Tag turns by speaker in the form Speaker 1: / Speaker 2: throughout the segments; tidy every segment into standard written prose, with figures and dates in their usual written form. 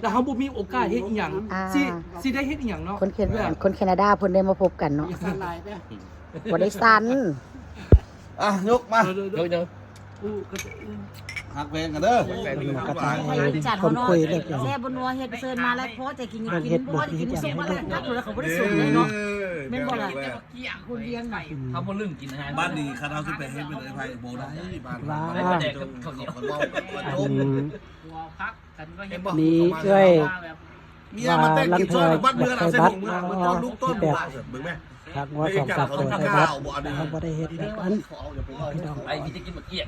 Speaker 1: แล้วเขาบ่มีโอกาสเฮ็ดอีหยังสิได้เฮ็ดอีหยังเนาะ
Speaker 2: คนแคนาดาเพิ่นได้มาพบกันเนาะบ่ได้สั่น
Speaker 3: ยกมา
Speaker 1: เดี๋ยว
Speaker 3: หักแพงกันเด้อ
Speaker 2: ก็ตายคนคุยเรื่องแซ่บนัวเฮ็ดเซินมาแล้วพอแต่กินบ่ได้กินสุกมาแล้วนักแล้วเขาบ่ได้สุกเลยเนาะแม่นบ่ล่ะคุณเลี้ยงน่ะ
Speaker 1: เฮาบ่ลืมกินอาหาร
Speaker 3: บ้านนี้คันเฮาสิไปเฮ็ดเป็นไอ้ไผบ่ได้บ้าน
Speaker 1: ได้แดกกับข้าวเหนียวคนเว้า
Speaker 2: นี่เอ้ย
Speaker 3: เมียมันแต่งกินซอยบ้านเมืองเอาใส่ถุงมือมันต้นลูกต้นบ่เบิ่งแม่
Speaker 2: ครับว่าสองตับเปิดไปบัดเขาบ่ได้เฮ็ดแบบนั้นพี่น้อง
Speaker 1: ไอ้พี่จะกินมะเกี้ยง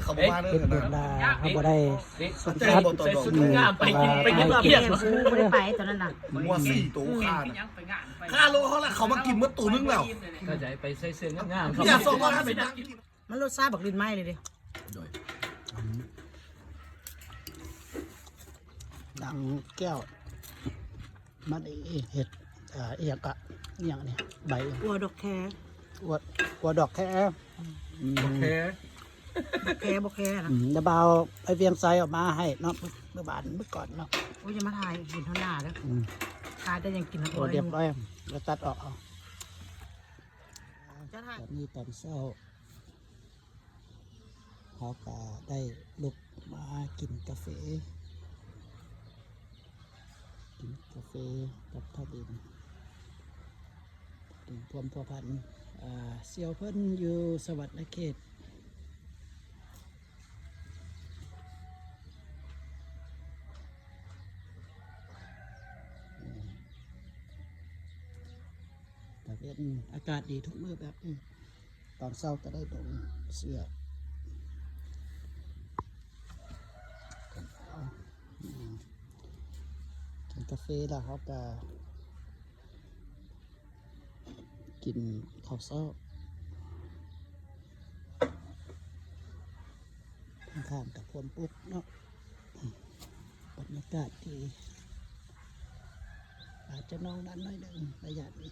Speaker 3: เขาบ่มาเด้อ
Speaker 2: เฮ็ดแบบว่าเขาบ่ได้สนใจ
Speaker 1: ใส่สุดงามไปกินมะเกี้ยง
Speaker 2: บ่ได้ไปตอนนั้นน่ะ
Speaker 3: มัว4ตัวค่าโลเขาละเขามากินมื้อตู้นึงแล้ว
Speaker 1: เข้าใจไปใส่เสื้องาม
Speaker 3: ๆอย่าส่งมาให้ไปกิน
Speaker 2: มันรสชาติบักลิ้นไม้เลยดิดังแก้วมันเห็ดเอียกะอย่างนี้ใบกัวดอกแคกัวดอกแคบกแคนะจะเบาไอเวียงไซออกมาให้เนาะเมื่อก่อนเนาะโอ้ยจะมาถ่ายกินเท่าหน้าแล้วทายได้ยังกินตัวเรียบร้อยแล้วตัดออกเอาตอนนี้ตอนเช้าเขาก็ได้ลุกมากินกาแฟกับท่าดินพวมพัวพันเสี่ยวเพิ่นอยู่สวัสดิ์เขตแต่เป็นอากาศดีทุกมื้อแบบนี้ตอนเช้าก็ได้ดมเสื้อกินกาแฟแล้วเขาก็กินข้าวเช้าข้างกับพวมปุ๊บเนาะบรรยากาศดีอาจจะนอนนั้นน้อยหนึ่งระยะนี้